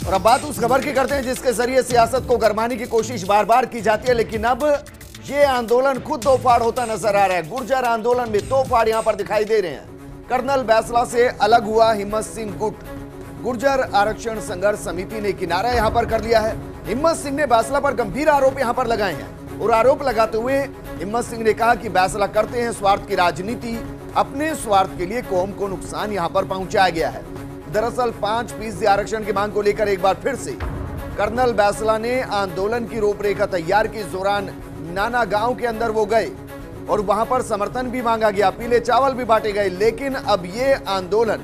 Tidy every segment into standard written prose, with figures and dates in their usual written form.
और अब बात उस खबर की करते हैं जिसके जरिए सियासत को गरमाने की कोशिश बार बार की जाती है, लेकिन अब ये आंदोलन खुद तोड़फाड़ होता नजर आ रहा है। गुर्जर आंदोलन में तोड़फाड़ यहां पर दिखाई दे रहे हैं। कर्नल बैसला से अलग हुआ हिम्मत सिंह गुट। गुर्जर आरक्षण संघर्ष समिति ने किनारा यहां पर कर लिया है। हिम्मत सिंह ने बैसला पर गंभीर आरोप यहां पर लगाए हैं और आरोप लगाते हुए हिम्मत सिंह ने कहा कि बैसला करते हैं स्वार्थ की राजनीति, अपने स्वार्थ के लिए कौम को नुकसान यहां पर पहुंचाया गया है। दरअसल 5% आरक्षण की मांग को लेकर एक बार फिर से कर्नल बैसला ने आंदोलन की रूपरेखा तैयार की। दौरान नाना गांव के अंदर वो गए और वहां पर समर्थन भी मांगा गया, पीले चावल भी बांटे गए, लेकिन अब ये आंदोलन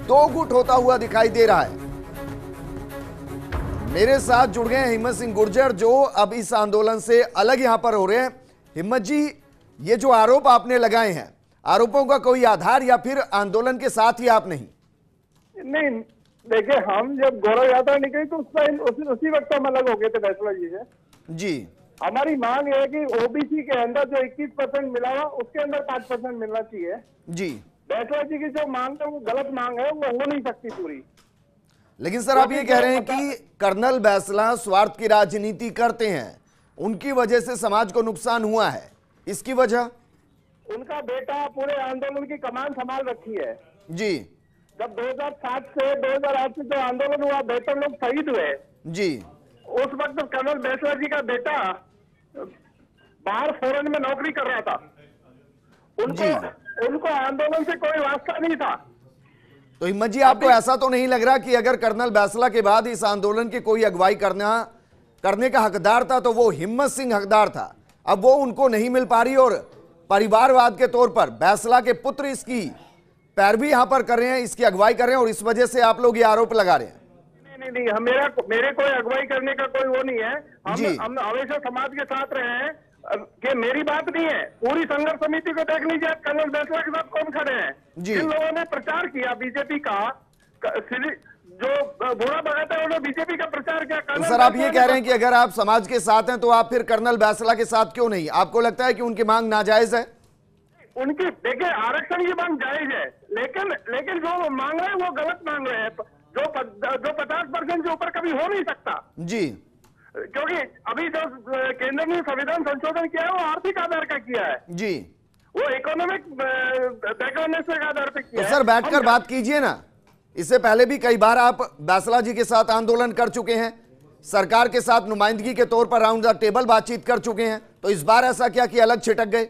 दो गुट होता हुआ दिखाई दे रहा है। मेरे साथ जुड़ गए हिम्मत सिंह गुर्जर जो अब इस आंदोलन से अलग यहां पर हो रहे हैं। हिम्मत जी, ये जो आरोप आपने लगाए हैं, आरोपों का कोई आधार या फिर आंदोलन के साथ ही आप नहीं? नहीं, देखिए, हम जब गौरव यात्रा निकली तो उसी वक्त हम अलग हो गए थे बैसला जी से। जी, हमारी मांग है कि ओबीसी के अंदर जो 21% मिला हुआ उसके अंदर 5% मिलना चाहिए। जी, बैसला जी की जो मांग है वो गलत मांग है, वो हो नहीं सकती पूरी। लेकिन सर आप ये कह रहे हैं कि कर्नल बैसला स्वार्थ की राजनीति करते हैं, उनकी वजह से समाज को नुकसान हुआ है, इसकी वजह? उनका बेटा पूरे आंदोलन की कमान संभाल रखी है। जी, जब 2007 से 2008 से जो आंदोलन हुआ, 72 लोग शहीद हुए। जी, उस वक्त कर्नल बैसला जी का बेटा बाहर फॉरेन में नौकरी कर रहा था। उनको आंदोलन से कोई वास्ता नहीं था। तो हिम्मत जी, आपको ऐसा तो नहीं लग रहा कि अगर कर्नल बैसला के बाद इस आंदोलन की कोई अगुवाई करने का हकदार था तो वो हिम्मत सिंह हकदार था, अब वो उनको नहीं मिल पा रही और परिवारवाद के तौर पर बैसला के पुत्र इसकी पैरवी यहां पर कर रहे हैं, इसकी अगुवाई कर रहे हैं और इस वजह से आप लोग ये आरोप लगा रहे हैं? नहीं, मेरे कोई अगुवाई करने का कोई वो नहीं है। हम हमेशा समाज के साथ रहे हैं कि मेरी बात नहीं है। पूरी संघर्ष समिति को देख लीजिए, कर्नल बैसला के साथ कौन खड़े हैं। जिन लोगों ने प्रचार किया बीजेपी का, जो बुरा भगत है उन्होंने बीजेपी का प्रचार किया। तो सर आप ये कह रहे हैं कि अगर आप समाज के साथ हैं तो आप फिर कर्नल बैसला के साथ क्यों नहीं? आपको लगता है कि उनकी मांग नाजायज है? उनकी, देखिए, आरक्षण की मांग जायज है, लेकिन जो मांग रहे हैं वो गलत मांग रहे हैं। जो 50% से ऊपर कभी हो नहीं सकता। जी, क्योंकि अभी जो केंद्र ने संविधान संशोधन किया है वो आर्थिक आधार का किया है। जी, वो इकोनॉमिक बैकग्राउंड के आधार पर किया तो है। सर बैठकर बात कीजिए ना। इससे पहले भी कई बार आप बैसला जी के साथ आंदोलन कर चुके हैं, सरकार के साथ नुमाइंदगी के तौर पर राउंड द टेबल बातचीत कर चुके हैं, तो इस बार ऐसा क्या कि अलग छिटक गए?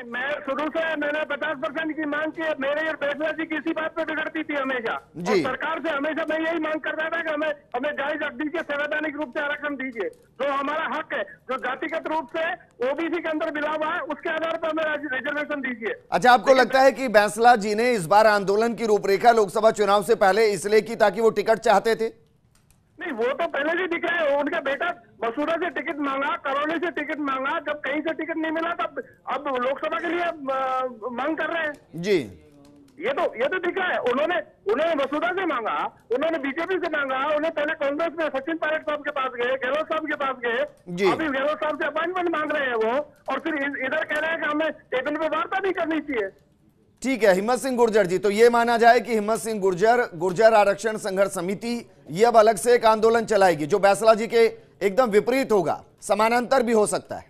मैं शुरू से मैंने 50% की मांग की। मेरे और बैसला जी किसी बात पे बिगड़ती थी हमेशा। और सरकार से हमेशा मैं यही मांग करता था कि हमें जायज हक दीजिए, संवैधानिक रूप से आरक्षण दीजिए, जो हमारा हक है, जो जातिगत रूप से ओबीसी के अंदर मिला हुआ है उसके आधार पर हमें रिजर्वेशन दीजिए। अच्छा, आपको लगता है कि बैसला जी ने इस बार आंदोलन की रूपरेखा लोकसभा चुनाव से पहले इसलिए की ताकि वो टिकट चाहते थे? नहीं, वो तो पहले से दिख रहा है। उनका बेटा मसूरा से टिकट मांगा, करौली से टिकट मांगा, जब कहीं से टिकट नहीं मिला तब अब लोकसभा के लिए मांग कर रहे हैं। जी, ये तो दिख रहा है। उन्होंने मसूरा से मांगा, उन्होंने बीजेपी से मांगा, उन्हें पहले कांग्रेस में सचिन पायलट साहब के पास गए, गहलोत साहब के पास गए, अभी गहलोत साहब से अपॉइंटमेंट मांग रहे हैं वो, और फिर इधर कह रहे हैं कि हमें टेबल पे वार्ता नहीं करनी चाहिए। ठीक है हिम्मत सिंह गुर्जर जी, तो ये माना जाए कि हिम्मत सिंह गुर्जर आरक्षण संघर्ष समिति ये अब अलग से एक आंदोलन चलाएगी जो बैसला जी के एकदम विपरीत होगा, समानांतर भी हो सकता है?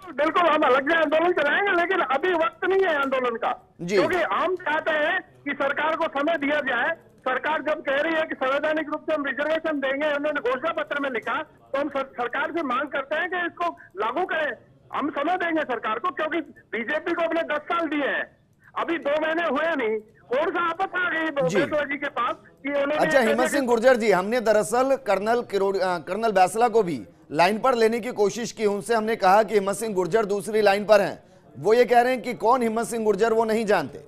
बिल्कुल, हम अलग से आंदोलन चलाएंगे, लेकिन अभी वक्त नहीं है आंदोलन का, क्योंकि हम चाहते हैं कि सरकार को समय दिया जाए। सरकार जब कह रही है कि संवैधानिक रूप से हम रिजर्वेशन देंगे, उन्होंने घोषणा पत्र में लिखा, तो हम सरकार से मांग करते हैं कि इसको लागू करें। हम समय देंगे सरकार को, क्योंकि बीजेपी को अपने 10 साल दिए हैं, अभी 2 महीने हुए नहीं। कौन सा आपत्ति आ गई बैसला जी के पास कि उन्होंने? अच्छा हिम्मत सिंह गुर्जर जी, हमने दरअसल कर्नल बैसला को भी लाइन पर लेने की कोशिश की। उनसे हमने कहा कि हिम्मत सिंह गुर्जर दूसरी लाइन पर हैं। वो ये कह रहे हैं कि कौन हिम्मत सिंह गुर्जर वो नहीं जानते।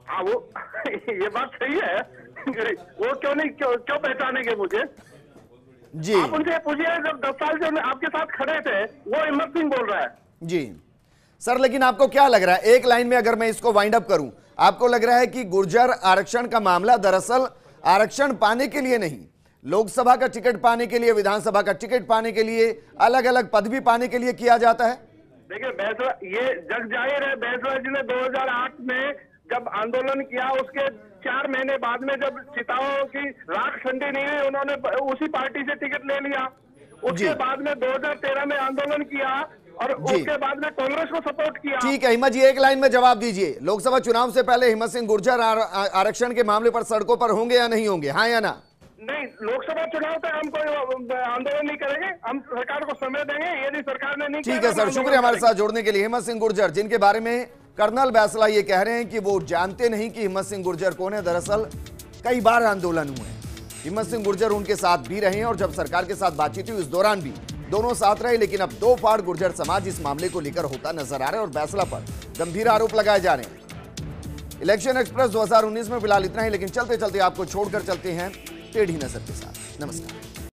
हाँ, वो ये बात सही है। वो क्यों पहचानेंगे मुझे? जी, आप उनसे पूछिए, जब 10 साल से आपके साथ खड़े थे, वो हिम्मत सिंह बोल रहा है। जी सर, लेकिन आपको क्या लग रहा है, एक लाइन में अगर मैं इसको वाइंड अप करूं, आपको लग रहा है कि गुर्जर आरक्षण का मामला दरअसल आरक्षण पाने के लिए नहीं, लोकसभा का टिकट पाने के लिए, विधानसभा का टिकट पाने के लिए, अलग अलग पदवी पाने के लिए किया जाता है? देखिए, बैसला, ये जग जाहिर है, बैसला जी ने 2008 में जब आंदोलन किया उसके 4 महीने बाद में जब चिताओं की राख ठंडी नहीं हुई, उन्होंने उसी पार्टी से टिकट ले लिया। उसके बाद में 2013 में आंदोलन किया और उसके बाद में कांग्रेस को सपोर्ट किया। ठीक है हिम्मत जी, एक लाइन में जवाब दीजिए, लोकसभा चुनाव से पहले हिम्मत सिंह गुर्जर आरक्षण के मामले पर सड़कों पर होंगे या नहीं होंगे, हाँ या ना? नहीं, लोकसभा चुनाव तक हम कोई आंदोलन नहीं करेंगे, हम सरकार को समय देंगे, यदि सरकार ने नहीं। ठीक है सर, शुक्रिया हमारे साथ जुड़ने के लिए। हिम्मत सिंह गुर्जर, जिनके बारे में कर्नल बैसला ये कह रहे हैं कि वो जानते नहीं कि हिम्मत सिंह गुर्जर कौन है। दरअसल कई बार आंदोलन हुए हैं, हिम्मत सिंह गुर्जर उनके साथ भी रहे हैं और जब सरकार के साथ बातचीत हुई उस दौरान भी दोनों साथ रहे। लेकिन अब दो फाड़ गुर्जर समाज इस मामले को लेकर होता नजर आ रहा है और बैसला पर गंभीर आरोप लगाए जा रहे हैं। इलेक्शन एक्सप्रेस 2019 में फिलहाल इतना ही, लेकिन चलते चलते आपको छोड़कर चलते हैं टेढ़ी नजर के साथ। नमस्कार।